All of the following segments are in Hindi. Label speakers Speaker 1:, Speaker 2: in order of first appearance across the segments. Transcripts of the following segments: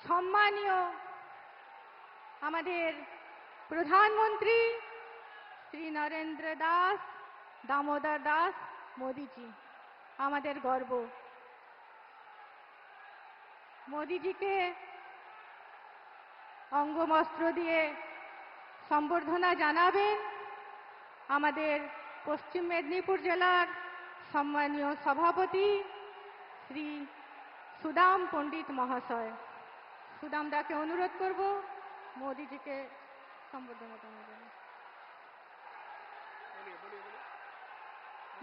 Speaker 1: সম্মানীয় আমাদের প্রধানমন্ত্রী শ্রী নরেন্দ্র দাস দামোদর দাস মোদিজি আমাদের গর্ব। মোদিজিকে অঙ্গবস্ত্র দিয়ে সম্বর্ধনা জানাবেন আমাদের পশ্চিম মেদিনীপুর জেলার সম্মানীয় সভাপতি শ্রী সুদাম পণ্ডিত মহাশয়। সুদামদাকে অনুরোধ করব মোদিজিকে সম্বর্ধনা জানাবেন।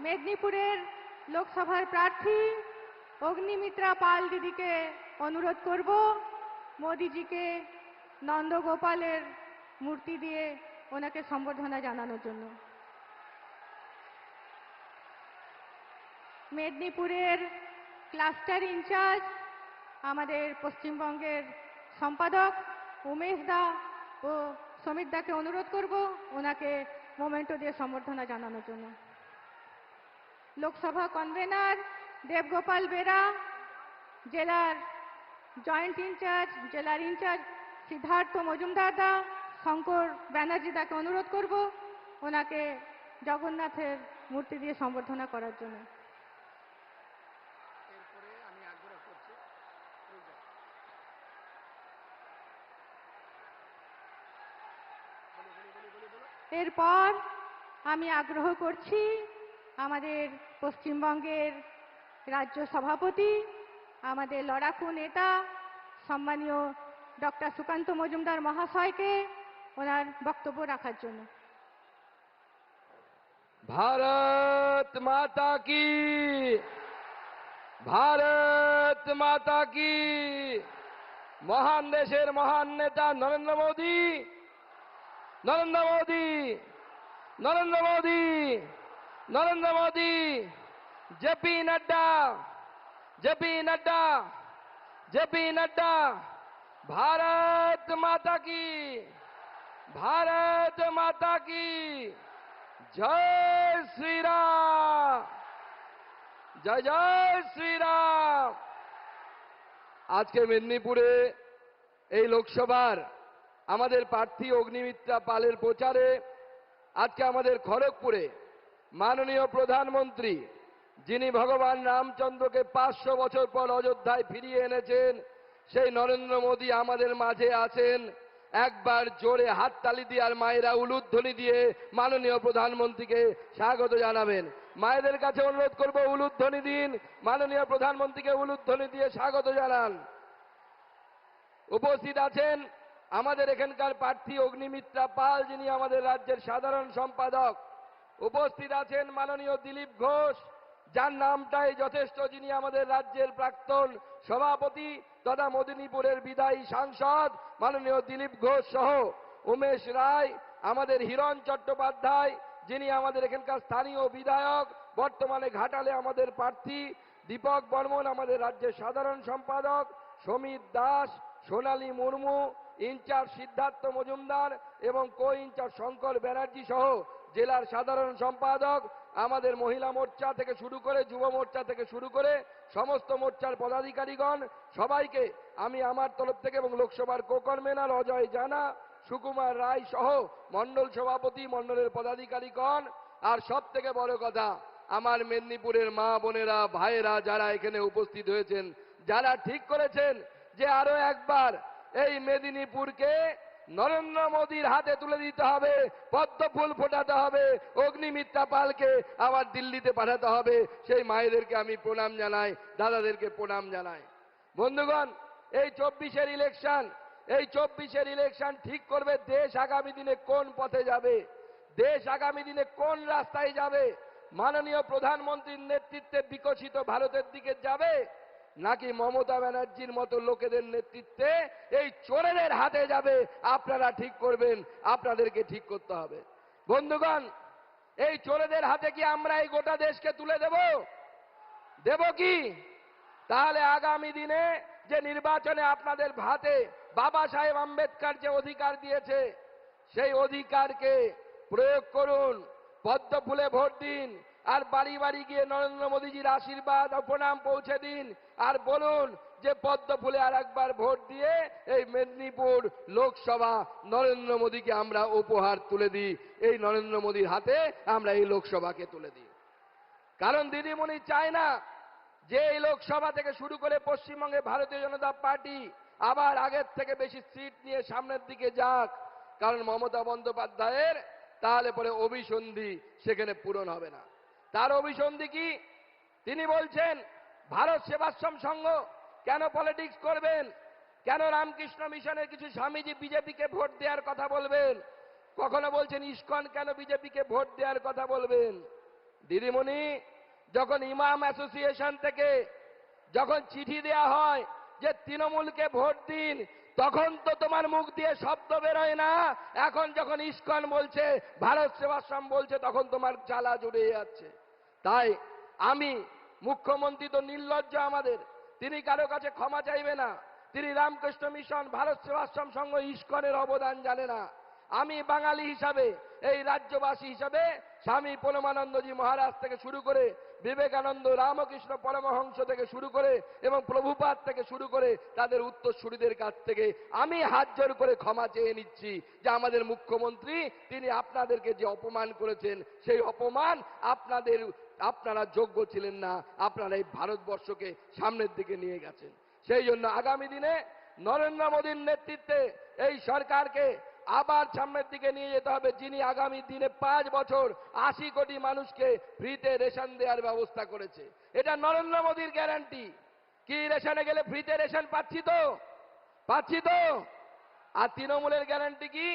Speaker 1: মেদিনীপুরের লোকসভার প্রার্থী অগ্নিমিত্রা পাল দিদিকে অনুরোধ করব মোদিজিকে নন্দগোপালের মূর্তি দিয়ে ওনাকে সম্বর্ধনা জানানোর জন্য। মেদিনীপুরের ক্লাস্টার ইনচার্জ আমাদের পশ্চিমবঙ্গের সম্পাদক উমেশ দা ও সমিত দাকে অনুরোধ করব ওনাকে মোমেন্টো দিয়ে সম্বর্ধনা জানানোর জন্য। লোকসভা কনভেনার দেবগোপাল বেরা, জেলার জয়েন্ট ইনচার্জ জেলার ইনচার্জ সিদ্ধার্থ মজুমদার দা, শঙ্কর ব্যানার্জি দাকে অনুরোধ করব ওনাকে জগন্নাথের মূর্তি দিয়ে সম্বর্ধনা করার জন্য। এরপর আমি আগ্রহ করছি আমাদের পশ্চিমবঙ্গের রাজ্য সভাপতি আমাদের লড়াকু নেতা সম্মানীয় ডক্টর সুকান্ত মজুমদার মহাশয়কে ওনার বক্তব্য রাখার জন্য।
Speaker 2: भारत माता की, भारत माता की। महान देशेर महान नेता Narendra Modi, Narendra Modi, Narendra Modi, Narendra Modi, JP Nadda, JP Nadda, JP Nadda. Bharat माता की, भारत माता की। जय श्री राम, जय जय श्री राम। आज के মেদিনীপুরে এই লোকসভার আমাদের প্রার্থী অগ্নিমিত্রা পালের প্রচারে আজকে আমাদের খড়গপুরে মাননীয় প্রধানমন্ত্রী যিনি ভগবান রামচন্দ্রকে 500 বছর পর অযোধ্যায় ফিরিয়ে এনেছেন সেই নরেন্দ্র মোদী আমাদের মাঝে আছেন। একবার জোরে হাততালি দিয়ে আর মায়েরা উলুধ্বনি দিয়ে মাননীয় প্রধানমন্ত্রীকে স্বাগত জানাবেন। মায়েদের কাছে অনুরোধ করব উলুধ্বনি দিন, মাননীয় প্রধানমন্ত্রীকে উলুধ্বনি দিয়ে স্বাগত জানান। উপস্থিত আছেন আমাদের এখানকার প্রার্থী অগ্নিমিত্রা পাল যিনি আমাদের রাজ্যের সাধারণ সম্পাদক। উপস্থিত আছেন মাননীয় দিলীপ ঘোষ যার নামটাই যথেষ্ট, যিনি আমাদের রাজ্যের প্রাক্তন সভাপতি তথা মেদিনীপুরের বিদায়ী সাংসদ মাননীয় দিলীপ ঘোষ সহ উমেশ রায়, আমাদের হিরণ চট্টোপাধ্যায় যিনি আমাদের এখানকার স্থানীয় বিধায়ক, বর্তমানে ঘাটালে আমাদের প্রার্থী, দীপক বর্মন আমাদের রাজ্যের সাধারণ সম্পাদক, সমিত দাস, সোনালী মুর্মু, ইনচার্জ সিদ্ধার্থ মজুমদার এবং কো ইনচার্জ শঙ্কর ব্যানার্জি সহ জেলার সাধারণ সম্পাদক, আমাদের মহিলা মোর্চা থেকে শুরু করে যুব মোর্চা থেকে শুরু করে সমস্ত মোর্চার পদাধিকারীগণ সবাইকে আমি আমার তরফ থেকে এবং লোকসভার কো-কনভেনার অজয় জানা, সুকুমার রায় সহ মণ্ডল সভাপতি মণ্ডলের পদাধিকারীগণ, আর সব থেকে বড় কথা আমার মেদিনীপুরের মা বোনেরা ভাইয়েরা যারা এখানে উপস্থিত হয়েছেন, যারা ঠিক করেছেন যে আরো একবার এই মেদিনীপুরকে নরেন্দ্র মোদীর হাতে তুলে দিতে হবে, পদ্ম ফুল ফোটাতে হবে, অগ্নিমিত্রা পালকে আবার দিল্লিতে পাঠাতে হবে, সেই মায়েদেরকে আমি প্রণাম জানাই, দাদাদেরকে প্রণাম জানাই। বন্ধুগণ, এই 24-এর ইলেকশন, এই 24-এর ইলেকশন ঠিক করবে দেশ আগামী দিনে কোন পথে যাবে, দেশ আগামী দিনে কোন রাস্তায় যাবে। মাননীয় প্রধানমন্ত্রীর নেতৃত্বে বিকশিত ভারতের দিকে যাবে নাকি মমতা ব্যানার্জির মতো লোকেদের নেতৃত্বে এই চোরেদের হাতে যাবে, আপনারা ঠিক করবেন, আপনাদেরকে ঠিক করতে হবে। বন্ধুগণ, এই চোরেদের হাতে কি আমরা এই গোটা দেশকে তুলে দেব? দেব কি? তাহলে আগামী দিনে যে নির্বাচনে আপনাদের হাতে বাবা সাহেব আম্বেদকর যে অধিকার দিয়েছে সেই অধিকারকে প্রয়োগ করুন, পদ্ম ফুলে ভোট দিন, আর বাড়ি বাড়ি গিয়ে নরেন্দ্র মোদীজির আশীর্বাদ ও প্রণাম পৌঁছে দিন, আর বলুন যে পদ্ম ফুলে আর একবার ভোট দিয়ে এই মেদিনীপুর লোকসভা নরেন্দ্র মোদীকে আমরা উপহার তুলে দিই, এই নরেন্দ্র মোদীর হাতে আমরা এই লোকসভাকে তুলে দিই। কারণ দিদিমণি চায় না যে এই লোকসভা থেকে শুরু করে পশ্চিমবঙ্গে ভারতীয় জনতা পার্টি আবার আগের থেকে বেশি সিট নিয়ে সামনের দিকে যাক। কারণ মমতা বন্দ্যোপাধ্যায়ের তাহলে পরে অভিসন্ধি সেখানে পূরণ হবে না। তার অভিসন্ধি কি? তিনি বলছেন ভারত সেবাশ্রম সংঘ কেন পলিটিক্স করবেন, কেন রামকৃষ্ণ মিশনের কিছু স্বামীজি বিজেপিকে ভোট দেওয়ার কথা বলবেন, কখনো বলছেন ইসকন কেন বিজেপিকে ভোট দেওয়ার কথা বলবেন। দিদিমণি, যখন ইমাম অ্যাসোসিয়েশন থেকে যখন চিঠি দেয়া হয় যে তৃণমূলকে ভোট দিন, তখন তো তোমার মুখ দিয়ে শব্দ বেরোয় না। এখন যখন ইসকন বলছে, ভারত সেবাশ্রম বলছে, তখন তোমার জ্বালা জুড়ে যাচ্ছে। তাই আমি, মুখ্যমন্ত্রী তো নির্লজ্জ আমাদের, তিনি কারো কাছে ক্ষমা চাইবে না। তিনি রামকৃষ্ণ মিশন, ভারত সেবাশ্রম সংঘ, ইসকনের অবদান জানে না। আমি বাঙালি হিসাবে, এই রাজ্যবাসী হিসাবে স্বামী পরমানন্দজি মহারাজ থেকে শুরু করে বিবেকানন্দ, রামকৃষ্ণ পরমহংস থেকে শুরু করে এবং প্রভুপাদ থেকে শুরু করে তাদের উত্তরসূরিদের কাছ থেকে আমি হাত জোর করে ক্ষমা চেয়ে নিচ্ছি যে আমাদের মুখ্যমন্ত্রী তিনি আপনাদেরকে যে অপমান করেছেন, সেই অপমান আপনারা যোগ্য ছিলেন না। আপনারা এই ভারতবর্ষকে সামনের দিকে নিয়ে গেছেন। সেই জন্য আগামী দিনে নরেন্দ্র মোদীর নেতৃত্বে এই সরকারকে আবার সামনের দিকে নিয়ে যেতে হবে, যিনি আগামী দিনে 5 বছর 80 কোটি মানুষকে ফ্রিতে রেশন দেওয়ার ব্যবস্থা করেছে। এটা নরেন্দ্র মোদীর গ্যারান্টি। কি রেশনে গেলে ফ্রিতে রেশন পাচ্ছি তো? আর তৃণমূলের গ্যারান্টি কি?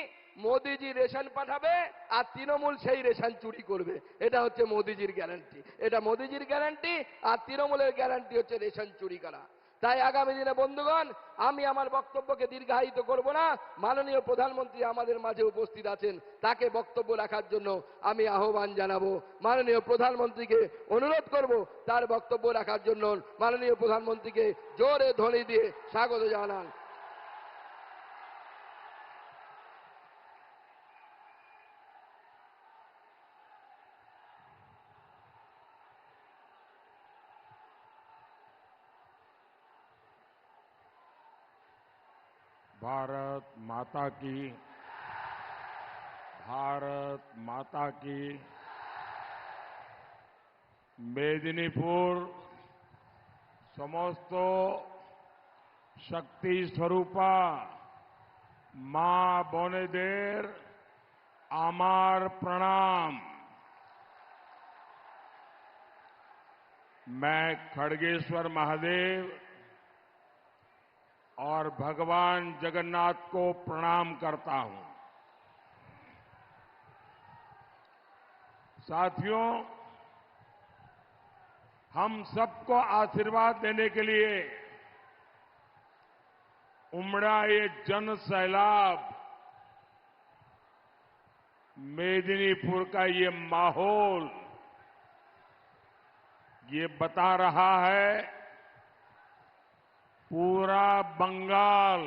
Speaker 2: মোদিজি রেশন পাঠাবে আর তৃণমূল সেই রেশন চুরি করবে। এটা হচ্ছে মোদিজির গ্যারান্টি। এটা মোদিজির গ্যারান্টি, আর তৃণমূলের গ্যারান্টি হচ্ছে রেশন চুরি করা। তাই আগামী দিনে বন্ধুগণ, আমি আমার বক্তব্যকে দীর্ঘায়িত করব না। মাননীয় প্রধানমন্ত্রী আমাদের মাঝে উপস্থিত আছেন, তাকে বক্তব্য রাখার জন্য আমি আহ্বান জানাবো। মাননীয় প্রধানমন্ত্রীকে অনুরোধ করব তার বক্তব্য রাখার জন্য। মাননীয় প্রধানমন্ত্রীকে জোরে ধ্বনি দিয়ে স্বাগত জানান।
Speaker 3: भारत माता की मेदिनीपुर समस्त शक्ति स्वरूपा मां बोनेदेर आमार प्रणाम। मैं खड़गेश्वर महादेव और भगवान जगन्नाथ को प्रणाम करता हूं। साथियों, हम सबको आशीर्वाद देने के लिए उमड़ा ये जन सैलाब, मेदिनीपुर का ये माहौल ये बता रहा है पूरा बंगाल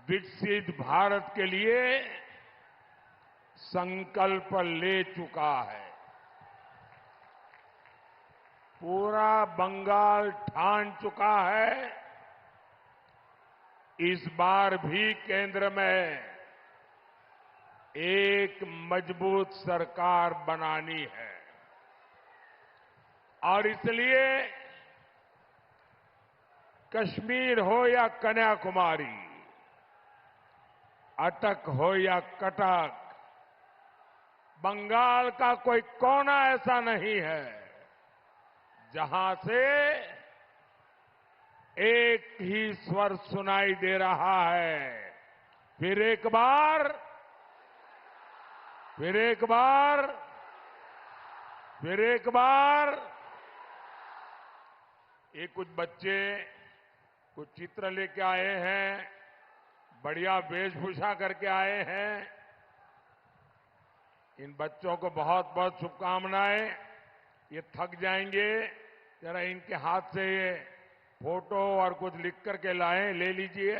Speaker 3: विकसित भारत के लिए संकल्प ले चुका है। पूरा बंगाल ठान चुका है इस बार भी केंद्र में एक मजबूत सरकार बनानी है। और इसलिए कश्मीर हो या कन्याकुमारी, अटक हो या कटक, बंगाल का कोई कोना ऐसा नहीं है जहां से एक ही स्वर सुनाई दे रहा है। फिर एक बार ये कुछ बच्चे कुछ चित्र लेके आए हैं, बढ़िया वेशभूषा करके आए हैं। इन बच्चों को बहुत बहुत शुभकामनाएं। ये थक जाएंगे, जरा इनके हाथ से ये फोटो और कुछ लिख करके लाएं, ले लीजिए।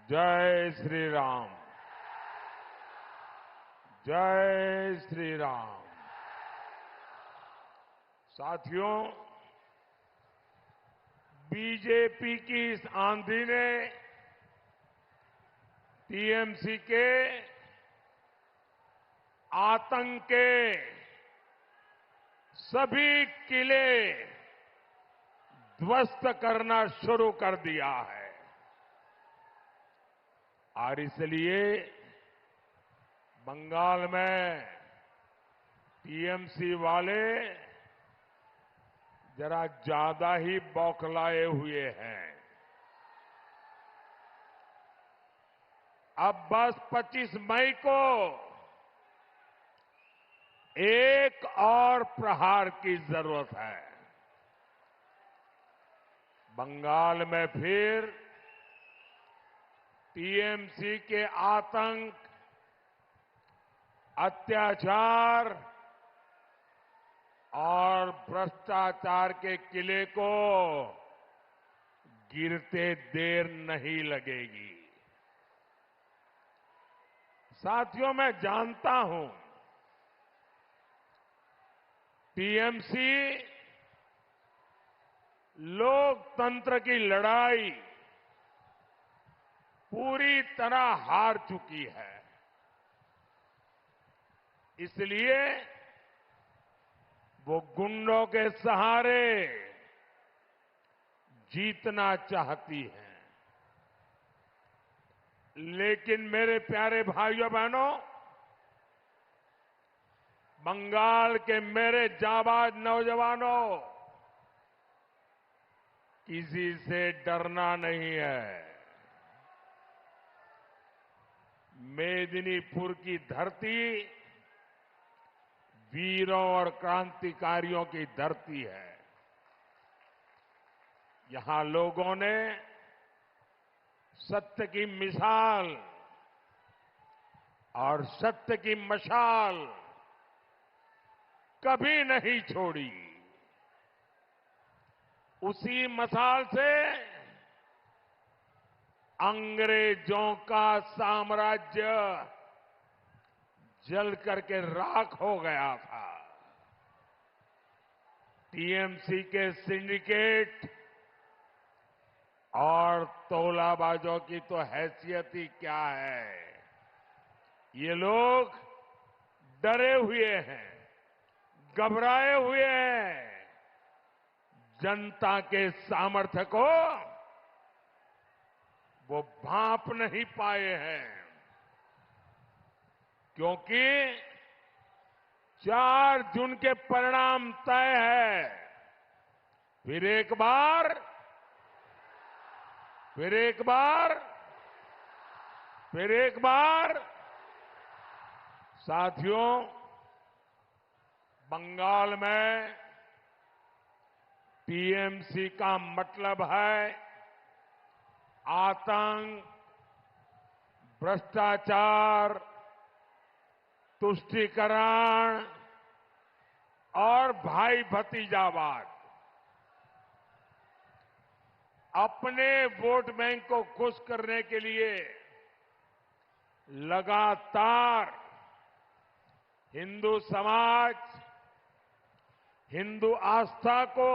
Speaker 3: जय श्री राम। जय श्री राम। साथियों, बीजेपी की इस आंधी ने टीएमसी के आतंक के सभी किले ध्वस्त करना शुरू कर दिया है और इसलिए बंगाल में टीएमसी वाले जरा ज्यादा ही बौखलाए हुए हैं। अब बस 25 मई को एक और प्रहार की जरूरत है। बंगाल में फिर टीएमसी के आतंक, अत्याचार और भ्रष्टाचार के किले को गिरते देर नहीं लगेगी। साथियों, मैं जानता हूं टीएमसी लोकतंत्र की लड़ाई पूरी तरह हार चुकी है। इसलिए वो गुंडों के सहारे जीतना चाहती है। लेकिन मेरे प्यारे भाइयों बहनों, बंगाल के मेरे जाबाज नौजवानों, किसी से डरना नहीं है। मेदिनीपुर की धरती वीरों और क्रांतिकारियों की धरती है। यहां लोगों ने सत्य की मिसाल और सत्य की मशाल कभी नहीं छोड़ी। उसी मशाल से अंग्रेजों का साम्राज्य जल करके राख हो गया था। टीएमसी के सिंडिकेट और तौलाबाजों की तो हैसियत ही क्या है। ये लोग डरे हुए हैं, घबराए हुए हैं। जनता के सामर्थ्य को वो भांप नहीं पाए हैं, क्योंकि 4 जून के परिणाम तय है। फिर एक बार साथियों, बंगाल में टीएमसी का मतलब है आतंक, भ्रष्टाचार, तुष्टीकरण और भाई भतीजावाद। अपने वोट बैंक को खुश करने के लिए लगातार हिंदू समाज, हिंदू आस्था को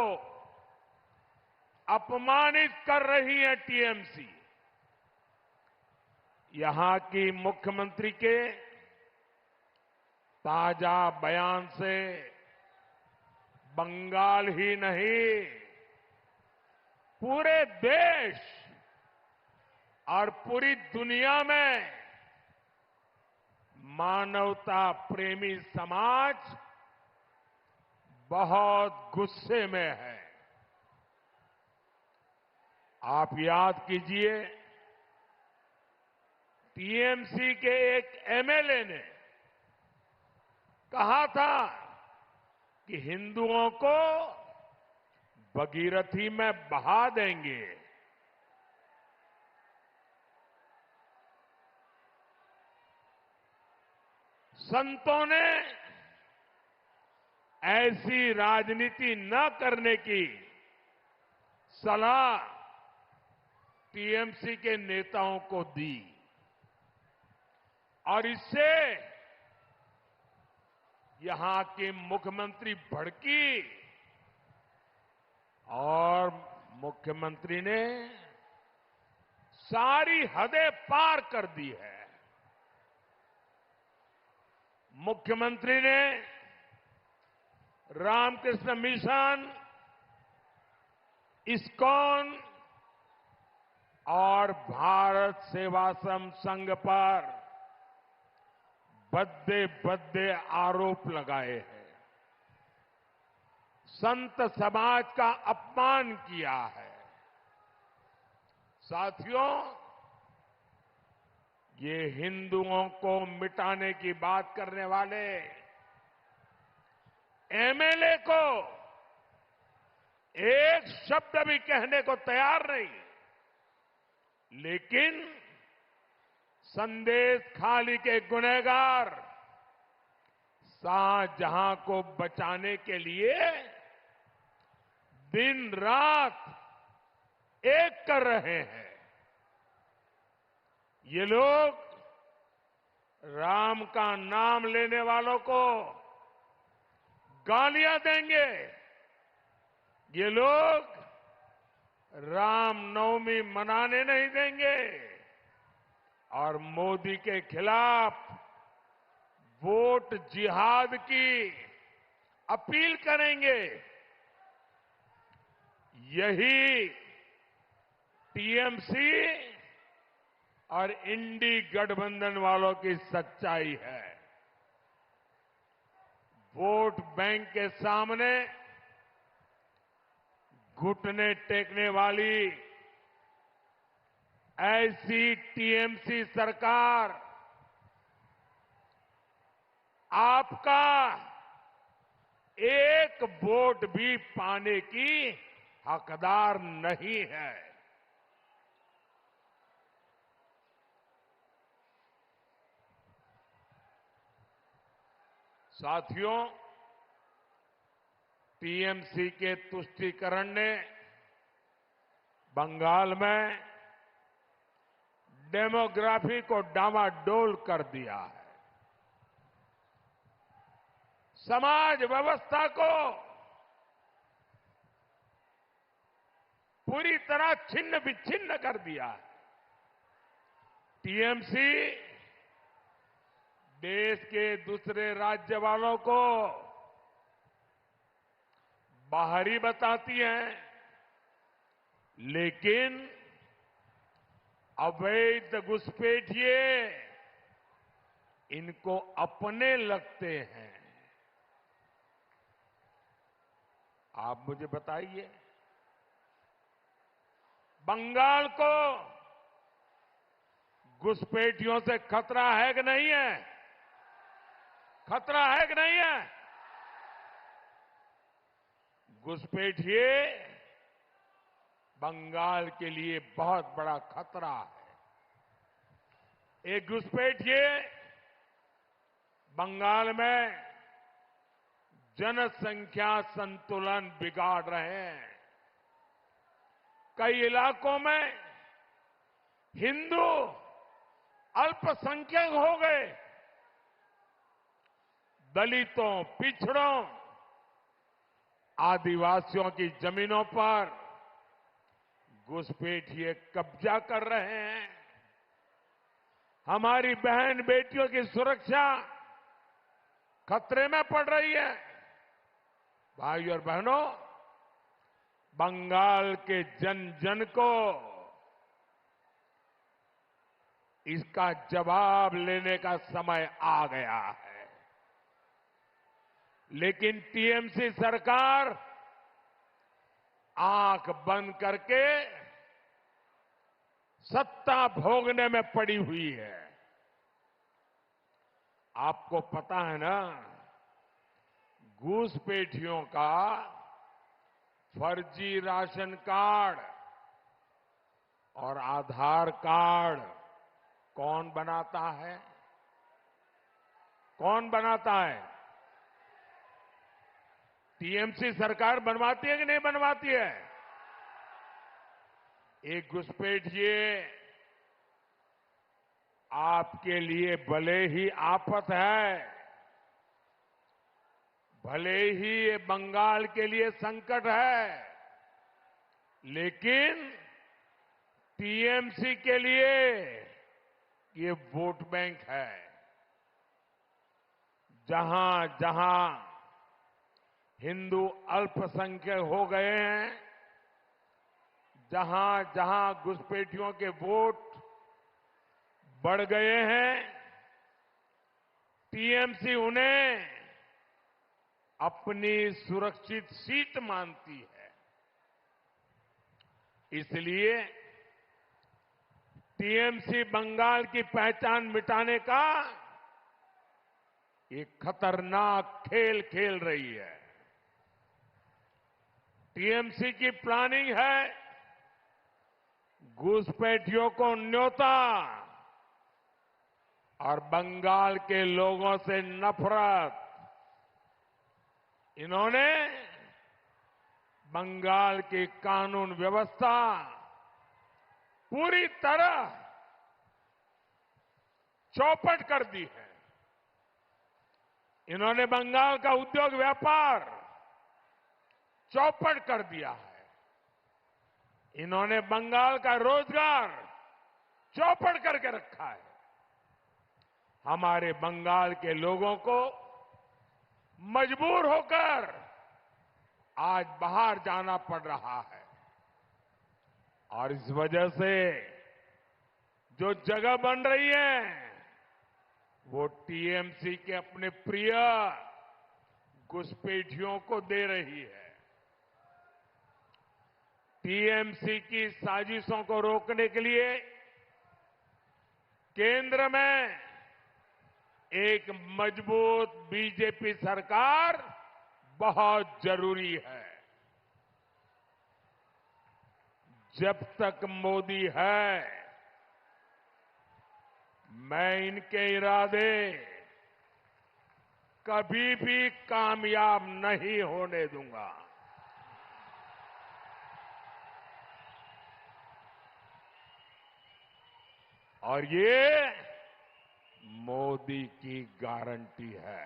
Speaker 3: अपमानित कर रही है टीएमसी। यहां की मुख्यमंत्री के ताजा बयान से बंगाल ही नहीं, पूरे देश और पूरी दुनिया में मानवता प्रेमी समाज बहुत गुस्से में है। आप याद कीजिए, टीएमसी के एक एमएलए ने कहा था कि हिंदुओं को भगीरथी में बहा देंगे। संतों ने ऐसी राजनीति न करने की सलाह टीएमसी के नेताओं को दी और इससे यहां के मुख्यमंत्री भड़की और मुख्यमंत्री ने सारी हदें पार कर दी है। मुख्यमंत्री ने रामकृष्ण मिशन, इस्कॉन और भारत सेवाश्रम संघ पर भद्दे भद्दे आरोप लगाए हैं। संत समाज का अपमान किया है। साथियों, ये हिंदुओं को मिटाने की बात करने वाले एमएलए को एक शब्द भी कहने को तैयार नहीं, लेकिन संदेश खाली के गुनहगार शाहजहां को बचाने के लिए दिन रात एक कर रहे हैं। ये लोग राम का नाम लेने वालों को गालियां देंगे। ये लोग रामनवमी मनाने नहीं देंगे और मोदी के खिलाफ वोट जिहाद की अपील करेंगे। यही टीएमसी और इंडी गठबंधन वालों की सच्चाई है। वोट बैंक के सामने घुटने टेकने वाली ऐसी टीएमसी सरकार आपका एक वोट भी पाने की हकदार नहीं है। साथियों, टीएमसी के तुष्टीकरण ने बंगाल में डेमोग्राफी को डामाडोल कर दिया है। समाज व्यवस्था को पूरी तरह छिन्न विच्छिन्न कर दिया है। टीएमसी देश के दूसरे राज्य वालों को बाहरी बताती है, लेकिन अवैध घुसपैठिए इनको अपने लगते हैं। आप मुझे बताइए, बंगाल को घुसपैठियों से खतरा है कि नहीं है? खतरा है कि नहीं है? घुसपैठिए बंगाल के लिए बहुत बड़ा खतरा है। एक घुसपैठिए बंगाल में जनसंख्या संतुलन बिगाड़ रहे हैं। कई इलाकों में हिंदू अल्पसंख्यक हो गए। दलितों, पिछड़ों, आदिवासियों की जमीनों पर घुसपैठिए कब्जा कर रहे हैं। हमारी बहन बेटियों की सुरक्षा खतरे में पड़ रही है। भाई और बहनों, बंगाल के जन जन को इसका जवाब लेने का समय आ गया है। लेकिन टीएमसी सरकार आंख बंद करके सत्ता भोगने में पड़ी हुई है। आपको पता है ना, घुसपैठियों का फर्जी राशन कार्ड और आधार कार्ड कौन बनाता है? कौन बनाता है? टीएमसी सरकार बनवाती है कि नहीं बनवाती है? एक घुसपैठिए आपके लिए भले ही आफत है, भले ही ये बंगाल के लिए संकट है, लेकिन टीएमसी के लिए ये वोट बैंक है। जहां जहां हिंदू अल्पसंख्यक हो गए हैं, जहां जहां घुसपैठियों के वोट बढ़ गए हैं, टीएमसी उन्हें अपनी सुरक्षित सीट मानती है। इसलिए टीएमसी बंगाल की पहचान मिटाने का एक खतरनाक खेल खेल रही है। टीएमसी की प्लानिंग है घुसपैठियों को न्योता और बंगाल के लोगों से नफरत। इन्होंने बंगाल की कानून व्यवस्था पूरी तरह चौपट कर दी है। इन्होंने बंगाल का उद्योग व्यापार चौपट कर दिया है। इन्होंने बंगाल का रोजगार चौपट करके रखा है। हमारे बंगाल के लोगों को मजबूर होकर आज बाहर जाना पड़ रहा है और इस वजह से जो जगह बन रही है वो टीएमसी के अपने प्रिय घुसपैठियों को दे रही है। टीएमसी की साजिशों को रोकने के लिए केंद्र में एक मजबूत बीजेपी सरकार बहुत जरूरी है। जब तक मोदी है, मैं इनके इरादे कभी भी कामयाब नहीं होने दूंगा। और ये मोदी की गारंटी है।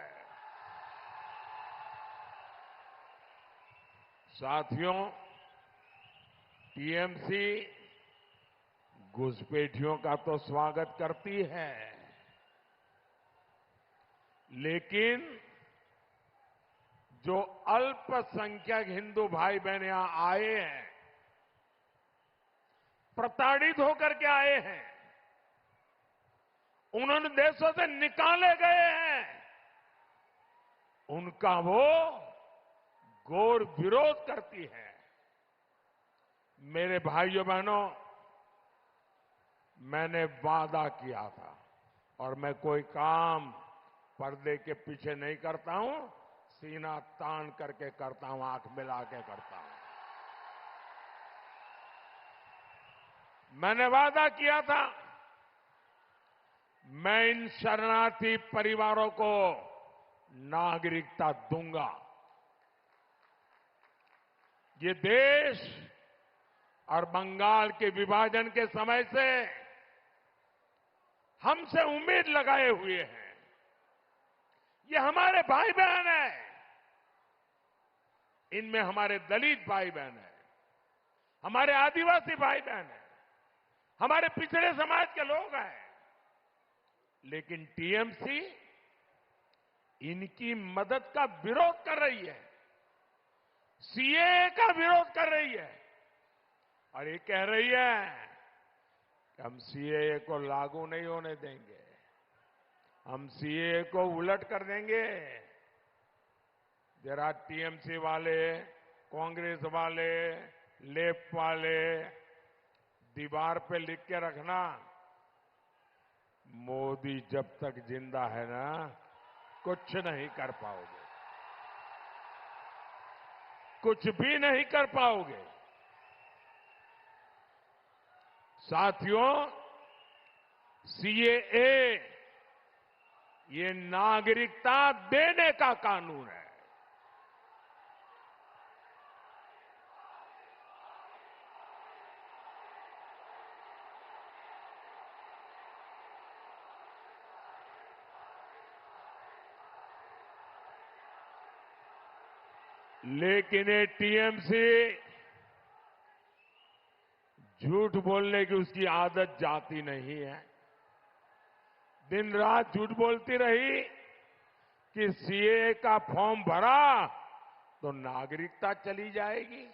Speaker 3: साथियों, टीएमसी घुसपैठियों का तो स्वागत करती है, लेकिन जो अल्पसंख्यक हिंदू भाई बहन यहां आए हैं, प्रताड़ित होकर के आए हैं, उन्होंने देशों से निकाले गए हैं, उनका वो घोर विरोध करती है। मेरे भाइयों बहनों, मैंने वादा किया था और मैं कोई काम पर्दे के पीछे नहीं करता हूं, सीना तान करके करता हूं, आंख मिला के करता हूं। मैंने वादा किया था मैं इन शरणार्थी परिवारों को नागरिकता दूंगा। ये देश और बंगाल के विभाजन के समय से हमसे उम्मीद लगाए हुए हैं। ये हमारे भाई बहन हैं, इनमें हमारे दलित भाई बहन हैं, हमारे आदिवासी भाई बहन हैं, हमारे पिछड़े समाज के लोग हैं, लेकिन टीएमसी इनकी मदद का विरोध कर रही है, सीएए का विरोध कर रही है और ये कह रही है कि हम सीएए को लागू नहीं होने देंगे, हम सीएए को उलट कर देंगे। जरा टीएमसी वाले, कांग्रेस वाले, लेफ्ट वाले दीवार पे लिख के रखना, मोदी जब तक जिंदा है ना, कुछ नहीं कर पाओगे, कुछ भी नहीं कर पाओगे। साथियों, सीएए ये नागरिकता देने का कानून है। लेकिन ये टीएमसी झूठ बोलने की उसकी आदत जाती नहीं है। दिन रात झूठ बोलती रही कि सीए का फॉर्म भरा तो नागरिकता चली जाएगी।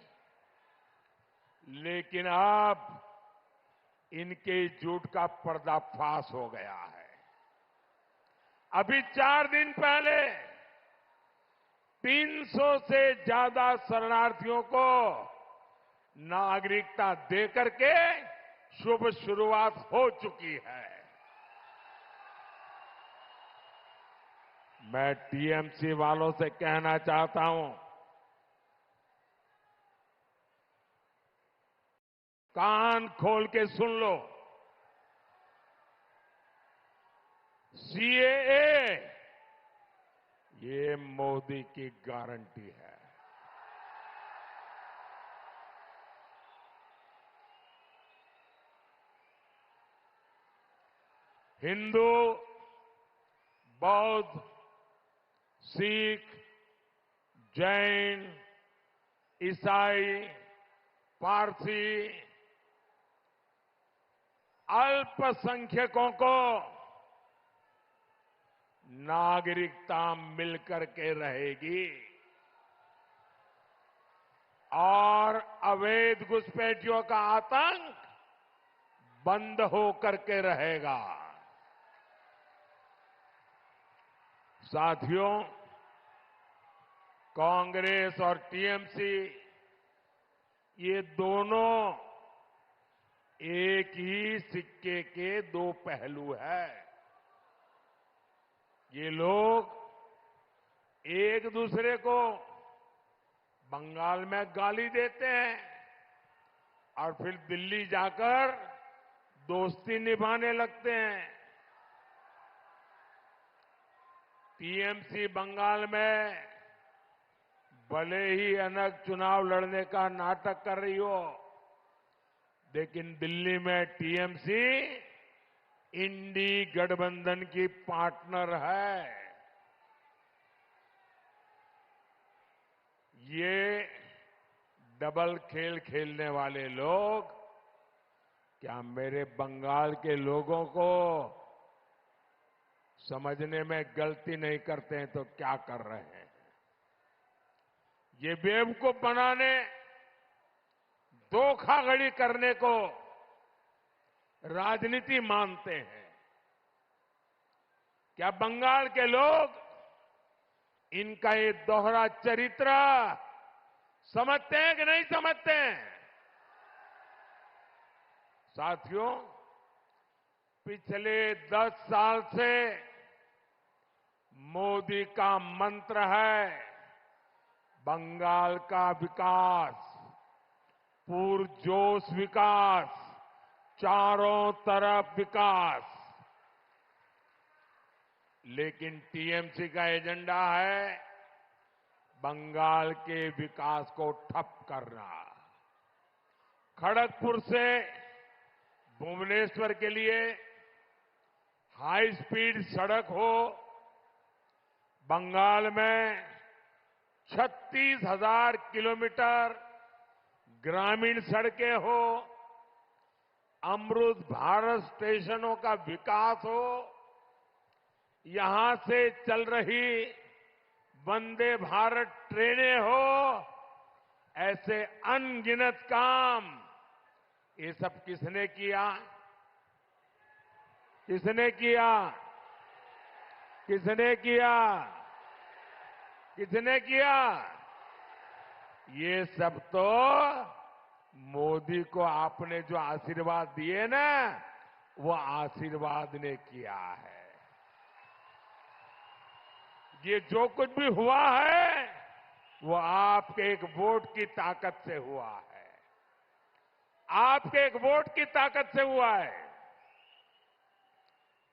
Speaker 3: लेकिन अब इनके झूठ का पर्दाफाश हो गया है। अभी 4 दिन पहले 300 से ज्यादा शरणार्थियों को नागरिकता देकर के शुभ शुरुआत हो चुकी है। मैं टीएमसी वालों से कहना चाहता हूं, कान खोल के सुन लो। सीएए ये मोदी की गारंटी है। हिंदू, बौद्ध, सिख, जैन, ईसाई, पारसी, अल्पसंख्यकों को नागरिकता मिलकर के रहेगी और अवैध घुसपैठियों का आतंक बंद होकर के रहेगा। साथियों, कांग्रेस और टीएमसी ये दोनों एक ही सिक्के के 2 पहलू हैं। ये लोग एक दूसरे को बंगाल में गाली देते हैं और फिर दिल्ली जाकर दोस्ती निभाने लगते हैं। टीएमसी बंगाल में भले ही अनग चुनाव लड़ने का नाटक कर रही हो, लेकिन दिल्ली में टीएमसी इंडी गठबंधन की पार्टनर है। ये डबल खेल खेलने वाले लोग क्या मेरे बंगाल के लोगों को समझने में गलती नहीं करते हैं तो क्या कर रहे हैं? ये बेवकूफ बनाने, धोखाधड़ी करने को राजनीति मानते हैं। क्या बंगाल के लोग इनका ये दोहरा चरित्र समझते हैं कि नहीं समझते हैं? साथियों, पिछले 10 साल से मोदी का मंत्र है बंगाल का विकास, पुरजोश विकास, चारों तरफ विकास। लेकिन टीएमसी का एजेंडा है बंगाल के विकास को ठप करना। खड़गपुर से भुवनेश्वर के लिए हाई स्पीड सड़क हो, बंगाल में 36,000 किलोमीटर ग्रामीण सड़कें हो, अमृत भारत स्टेशनों का विकास हो, यहां से चल रही वंदे भारत ट्रेनें हो, ऐसे अनगिनत काम ये सब किसने किया? किसने किया? किसने किया? किसने किया? ये सब तो मोदी को आपने जो आशीर्वाद दिए ना, वो आशीर्वाद ने किया है। ये जो कुछ भी हुआ है वो आपके एक वोट की ताकत से हुआ है। आपके एक वोट की ताकत से हुआ है।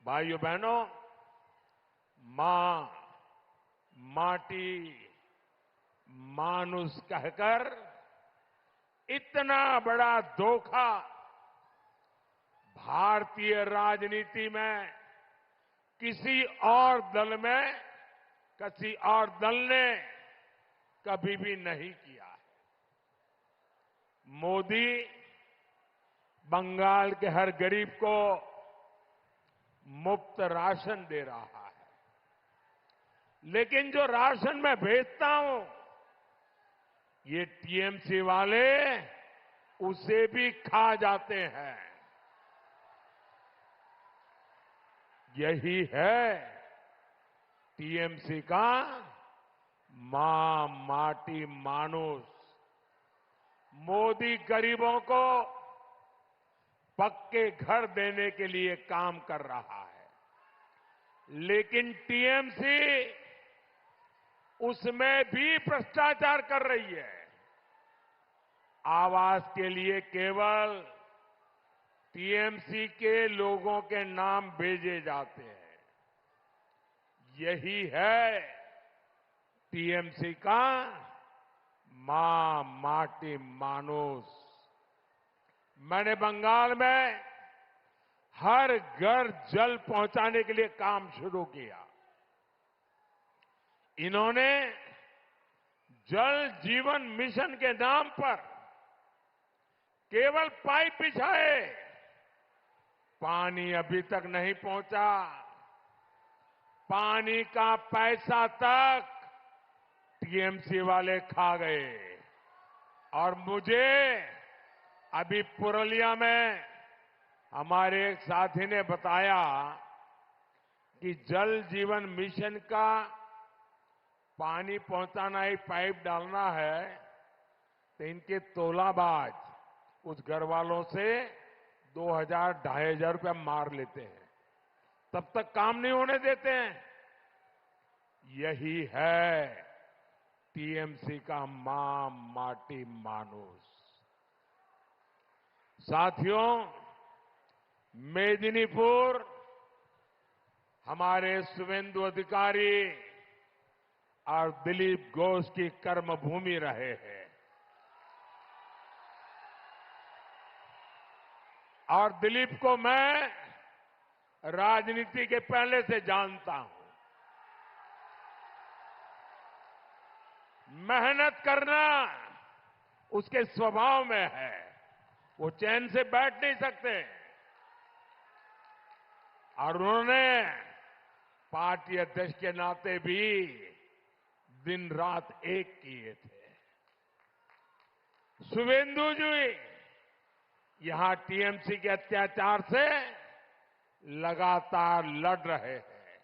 Speaker 3: भाइयों बहनों, मां, माटी, मानुष कहकर इतना बड़ा धोखा भारतीय राजनीति में किसी और दल ने कभी भी नहीं किया है। मोदी बंगाल के हर गरीब को मुफ्त राशन दे रहा है, लेकिन जो राशन मैं भेजता हूं ये टीएमसी वाले उसे भी खा जाते हैं। यही है टीएमसी का मां माटी मानुस। मोदी गरीबों को पक्के घर देने के लिए काम कर रहा है, लेकिन टीएमसी उसमें भी भ्रष्टाचार कर रही है। आवास के लिए केवल टीएमसी के लोगों के नाम भेजे जाते हैं। यही है टीएमसी का मां माटी मानुस। मैंने बंगाल में हर घर जल पहुंचाने के लिए काम शुरू किया। इन्होंने जल जीवन मिशन के नाम पर केवल पाइप बिछाए, पानी अभी तक नहीं पहुंचा। पानी का पैसा तक टीएमसी वाले खा गए। और मुझे अभी पुरुलिया में हमारे एक साथी ने बताया कि जल जीवन मिशन का पानी पहुंचाना ही पाइप डालना है, तो इनके तोलाबाज उस घर वालों से 2000-2500 रुपया मार लेते हैं, तब तक काम नहीं होने देते हैं। यही है टीएमसी का मां माटी मानुस। साथियों, मेदिनीपुर हमारे शुभेंदु अधिकारी और दिलीप घोष की कर्मभूमि रहे हैं, और दिलीप को मैं राजनीति के पहले से जानता हूं। मेहनत करना उसके स्वभाव में है, वो चैन से बैठ नहीं सकते। और उन्होंने पार्टी अध्यक्ष के नाते भी दिन रात एक किए थे। शुभेंदु जी यहां टीएमसी के अत्याचार से लगातार लड़ रहे हैं।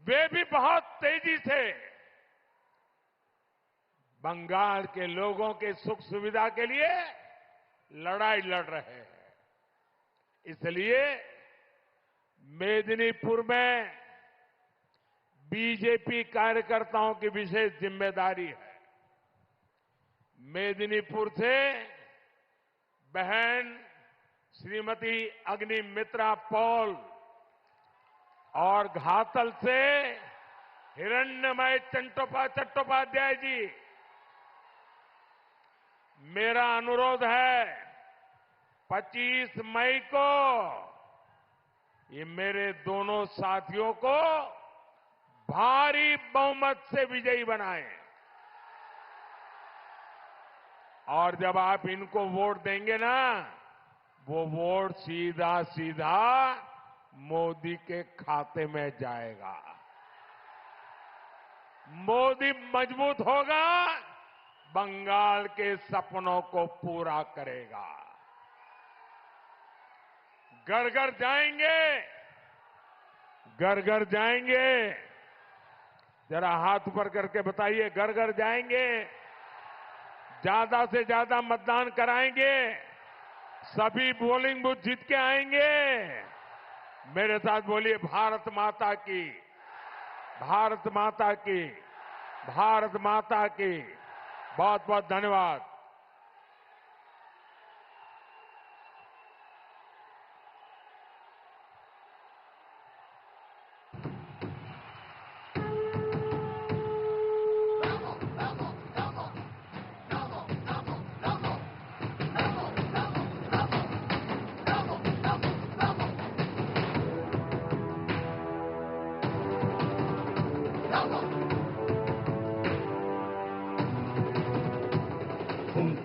Speaker 3: वे भी बहुत तेजी से बंगाल के लोगों के सुख सुविधा के लिए लड़ाई लड़ रहे हैं। इसलिए मेदिनीपुर में बीजेपी कार्यकर्ताओं की विशेष जिम्मेदारी है। मेदिनीपुर से बहन श्रीमती अग्निमित्रा पॉल और घातल से हिरण्यमय चट्टोपाध्याय जी, मेरा अनुरोध है 25 मई को ये मेरे दोनों साथियों को भारी बहुमत से विजयी बनाएं। और जब आप इनको वोट देंगे ना, वो वोट सीधा सीधा मोदी के खाते में जाएगा। मोदी मजबूत होगा, बंगाल के सपनों को पूरा करेगा। घर घर जाएंगे, घर घर जाएंगे। जरा हाथ ऊपर करके बताइए, घर घर जाएंगे, ज्यादा से ज्यादा मतदान कराएंगे, सभी पोलिंग बूथ जीत के आएंगे। मेरे साथ बोलिए, भारत माता की, भारत माता की, भारत माता की। बहुत बहुत धन्यवाद।